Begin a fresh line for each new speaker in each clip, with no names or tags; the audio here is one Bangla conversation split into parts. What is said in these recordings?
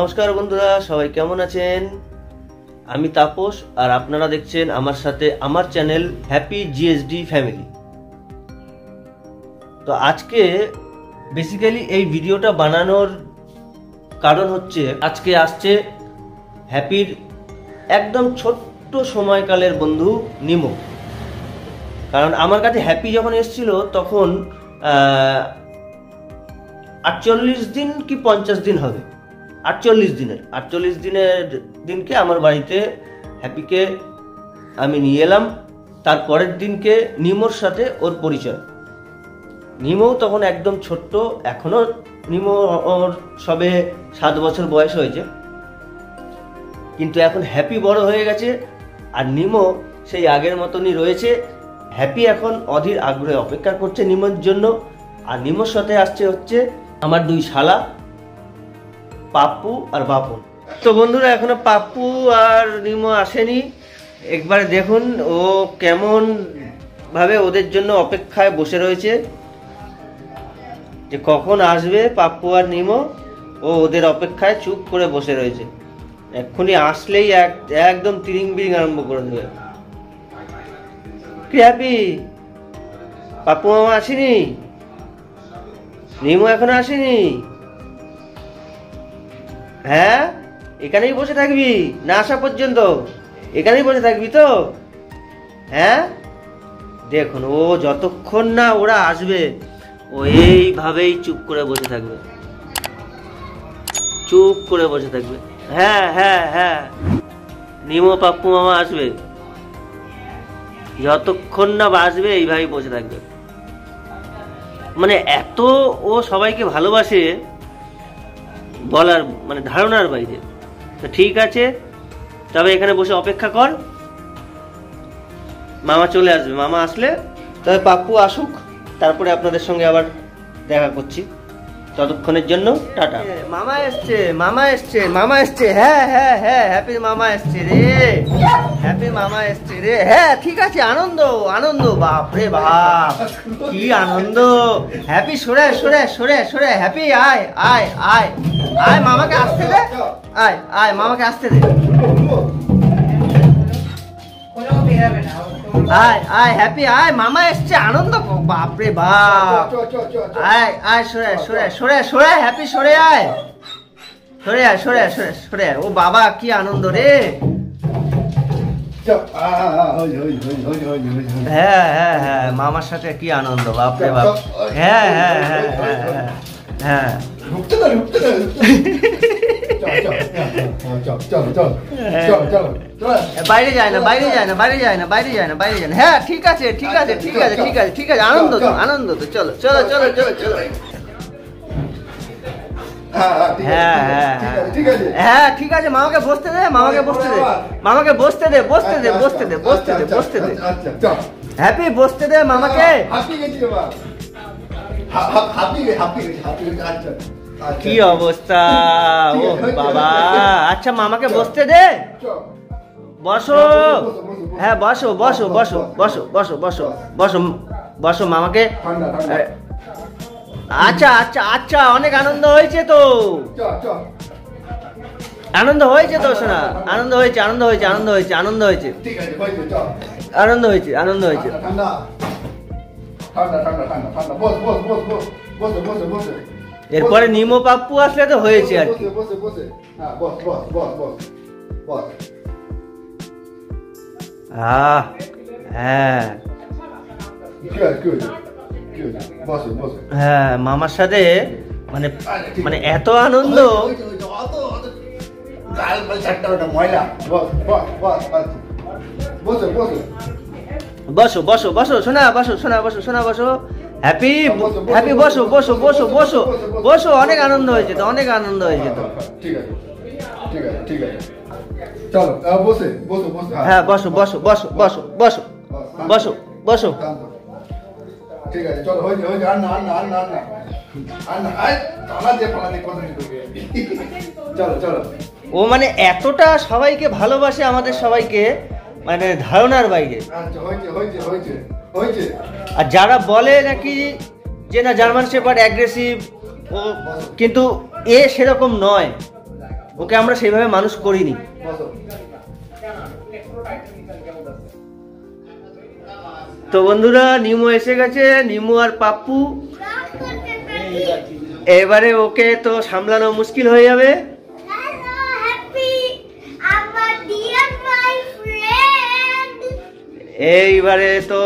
নমস্কার বন্ধুরা, সবাই কেমন আছেন? আমি তাপস আর আপনারা দেখছেন আমার সাথে আমার চ্যানেল হ্যাপি জিএসডি ফ্যামিলি। তো আজকে বেসিক্যালি এই ভিডিওটা বানানোর কারণ হচ্ছে আজকে আসছে হ্যাপির একদম ছোট্ট সময়কালের বন্ধু নিমো। কারণ আমার কাছে হ্যাপি যখন এসেছিল তখন 48 দিন কি 50 দিন হবে, 48 দিনের দিনকে আমার বাড়িতে হ্যাপিকে আমি নিয়ে এলাম। তারপরের দিনকে নিমোর সাথে ওর পরিচয়। নিমো তখন একদম ছোট্ট, এখনো নিমো ওর সবে 7 বছর বয়স হয়েছে, কিন্তু এখন হ্যাপি বড় হয়ে গেছে আর নিমো সেই আগের মতনই রয়েছে। হ্যাপি এখন অধীর আগ্রহে অপেক্ষা করছে নিমোর জন্য। আর নিমোর সাথে আসছে হচ্ছে আমার 2 শালা, পাপ্পু আর বাপন। তো বন্ধুরা, এখনো পাপ্পু আর নিমো আসেনি। একবার দেখুন ও কেমন ভাবে ওদের জন্য অপেক্ষায় বসে রয়েছে যে কখন আসবে পাপ্পু আর নিমো। ও ওদের অপেক্ষায় চুপ করে বসে রয়েছে, এক্ষুনি আসলেই একদম তিরিং বিরিং আরম্ভ করে দেবে। কি হ্যাপি, পাপ্পু মামা আসেনি? নিমো এখনো আসেনি? হ্যাঁ, এখানেই বসে থাকবি না আসা পর্যন্ত? এখানেই বসে থাকবি তো? হ্যাঁ, দেখুন ও যতক্ষণ না ওরা আসবে ও এইভাবেই চুপ করে বসে থাকবে, চুপ করে বসে থাকবে। হ্যাঁ হ্যাঁ হ্যাঁ, নিমো পাপ্পু মামা আসবে, যতক্ষণ না আসবে এইভাবেই বসে থাকবে। মানে এত ও সবাইকে ভালোবাসে বলার মানে ধারণার বাইরে। তো ঠিক আছে, তবে এখানে বসে অপেক্ষা কর, মামা চলে আসবে। মামা আসলে তবে পাপ্পু আসুক, তারপরে আপনাদের সঙ্গে আবার দেখা করছি। ততক্ষণের জন্য টাটা। মামা এসছে, মামা এসছে, মামা এসছে। হ্যাঁ হ্যাঁ হ্যাঁ, হ্যাপির মামা এসছে রে, হ্যাপির মামা এসছে রে। হ্যাঁ ঠিক আছে, আনন্দ আনন্দ, বাপ রে বাপ কি আনন্দ। হ্যাপি সরে সরে সরে সরে, হ্যাপি আয় আয় আয় আয়, মামাকে আসতে দে, আয় আয় মামাকে আসতে দে, আয় আয় হ্যাপি আয়, মামা এসছে, আনন্দ, বাপরে বাপ। আয় আয় সরে সরে সরে সরে, হ্যাপি সরে আয়, সরে আয় সরে সরে সরে। ও বাবা কি আনন্দ রে। হ্যাঁ হ্যাঁ হ্যাঁ, মামার সাথে কি আনন্দ, বাপরে বাপ। হ্যাঁ হ্যাঁ হ্যাঁ হ্যাঁ হ্যাঁ হ্যাঁ, বাইরে যায় না, বাইরে যায় না, বাইরে যায় না, বাইরে যায় না, বাইরে যায় না। হ্যাঁ ঠিক আছে ঠিক আছে ঠিক আছে ঠিক আছে ঠিক আছে, আনন্দ তো আনন্দ তো, চলো চলো চলো চলো চলো। হ্যাঁ হ্যাঁ হ্যাঁ ঠিক আছে, মামাকে বসতে দে, মামাকে বসতে দে, মামাকে বসতে দে, বসতে দে, বসতে দে, বসতে দে, বসতে দে। হ্যাপি বসতে দে মামাকে। কি অবস্থা, ও বাবা। আচ্ছা মামাকে বসতে দে, বসো। হ্যাঁ বসো বসো বসো বসো বসো বসো বসো বসো মামাকে। আচ্ছা আচ্ছা আচ্ছা, অনেক আনন্দ হয়েছে তো, আনন্দ হয়েছে তো শোনা, আনন্দ হয়েছে আনন্দ হয়েছে আনন্দ হয়েছে আনন্দ হয়েছে আনন্দ হয়েছে আনন্দ হয়েছে। এরপরে নিমো পাপ্পু আসলে তো হয়েছে আর কি। হ্যাঁ হ্যাঁ, মামার সাথে মানে মানে এত আনন্দ। বসো বসো বসো শোনা, বসো শোনা, বসো শোনা, বসো। হ্যাপি হ্যাপি বসো বসো বসো বসো বসো, অনেক আনন্দ হয়েছে তো, অনেক আনন্দ হয়েছে তো। হ্যাঁ বসো বসো বসো বসো বসো বসো বসো। ও মানে এতটা সবাইকে ভালোবাসে, আমাদের সবাইকে, মানে ধারণার বাইরে। আর যারা বলে নাকি যে না জার্মান শেপার্ড অ্যাগ্রেসিভ, ও কিন্তু এ সেরকম নয়। ওকে আমরা সেইভাবে মানুষ করিনি। তো বন্ধুরা নিমো এসে গেছে, নিমো আর পাপ্পু। এবারে ওকে তো সামলানো মুশকিল হয়ে যাবে। এইবারে তো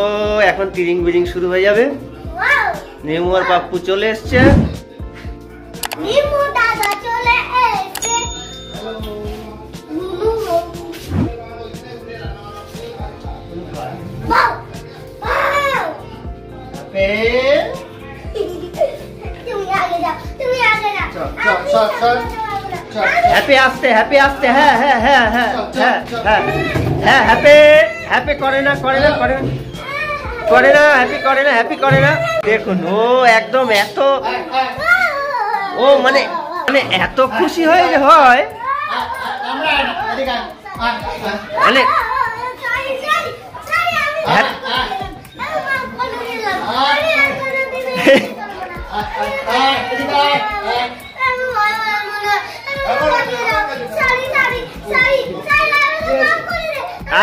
এখন তিরিং বিরিং শুরু হয়ে যাবে। নিমো আর পাপ্পু চলে এসছে। হ্যাপি আসতে, হ্যাপি আসতে। হ্যাঁ হ্যাঁ হ্যাঁ হ্যাঁ হ্যাঁ হ্যাঁ হ্যাঁ হ্যাপি হ্যাপি করে না করে না করে না করে না হ্যাপি করে না হ্যাপি করে না। দেখুন ও একদম এত ও মানে মানে এত খুশি হয় মানে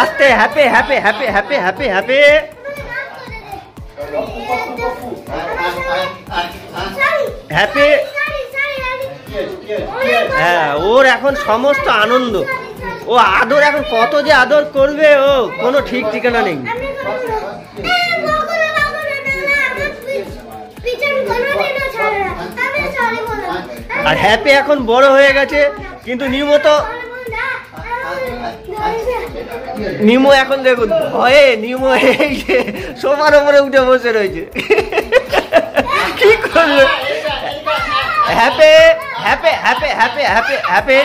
আস্তে happy happy happy happy happy happy. Happy হ্যাঁ ওর এখন সমস্ত আনন্দ। ও আদর এখন কত যে আদর করবে ও কোনো ঠিক ঠিকানা নেই। আর হ্যাপি এখন বড় হয়ে গেছে, কিন্তু নিমো এখন দেখুন ভয়ে নিমো এই যে সোফার উপরে উঠে বসে রয়েছে। কি করবে? Happy happy happy happy happy happy.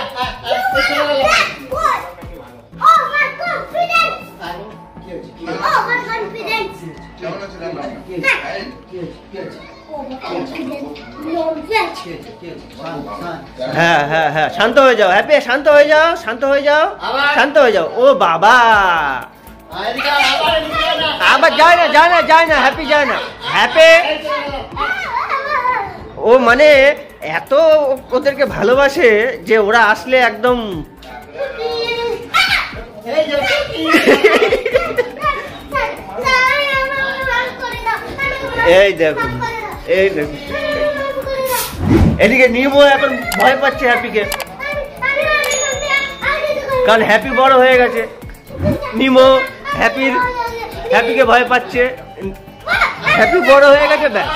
হ্যাঁ হ্যাঁ হ্যাঁ শান্ত হয়ে যাও হ্যাপি, শান্ত হয়ে যাও, শান্ত হয়ে যাও, শান্ত হয়ে যাও। ও বাবা আবার যায় না যায় না যায় না হ্যাপি যায় না। হ্যাপি ও মানে এত ওদেরকে ভালোবাসে যে ওরা আসলে একদম এই দেখুন এই দেখুন। এদিকে নিমো এখন ভয় পাচ্ছে হ্যাপিকে, কারণ হ্যাপি বড় হয়ে গেছে। নিমো হ্যাপিকে ভয় পাচ্ছে, হ্যাপি বড় হয়ে গেছে। ব্যাস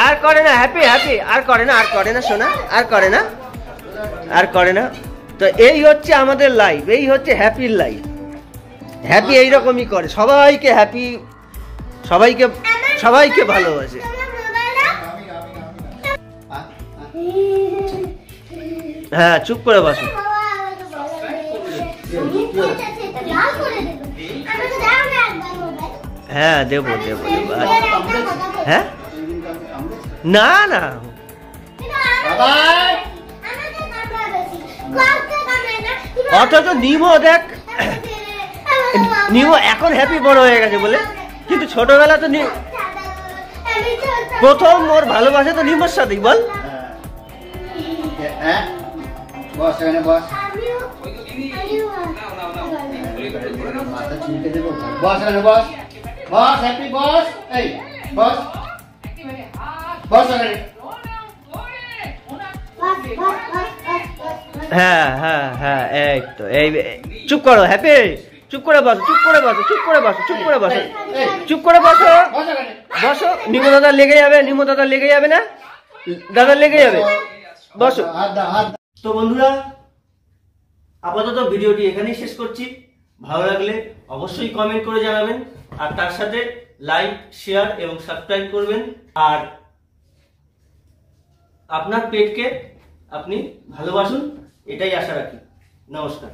আর করে না হ্যাপি হ্যাপি আর করে না, আর করে না সোনা, আর করে না, আর করে না। তো এই হচ্ছে আমাদের লাইফ, এই হচ্ছে হ্যাপির লাইফ। হ্যাপি এইরকমই করে, সবাইকে হ্যাপি, সবাইকে ভালোবাসে। হ্যাঁ চুপ করে বসো। হ্যাঁ দেবো দেবো দেবো। হ্যাঁ না না অথচ নিমো দেখ, নিমো এখন হ্যাপি বড় হয়ে গেছে বলে, কিন্তু ছোটবেলা তো প্রথম ওর ভালোবাসে তো নিমোর সাথেই। বল হ্যাঁ হ্যাঁ হ্যাঁ এই তো এই চুপ করো হ্যাপি, চুপ করে বসো, চুপ করে বসো, চুপ করে বসো, চুপ করে বসো, চুপ করে বসো, বসো। নিমো দাদা লেগে যাবে, নিমো দাদা লেগে যাবে না, দাদা লেগে যাবে, বসো। তো বন্ধুরা আপাতত ভিডিওটি এখানেই শেষ করছি। ভালো লাগলে অবশ্যই কমেন্ট করে জানাবেন, আর তার সাথে লাইক, শেয়ার এবং সাবস্ক্রাইব করবেন। আর আপনার পেটকে আপনি ভালোবাসুন, এটাই আশা রাখি। নমস্কার।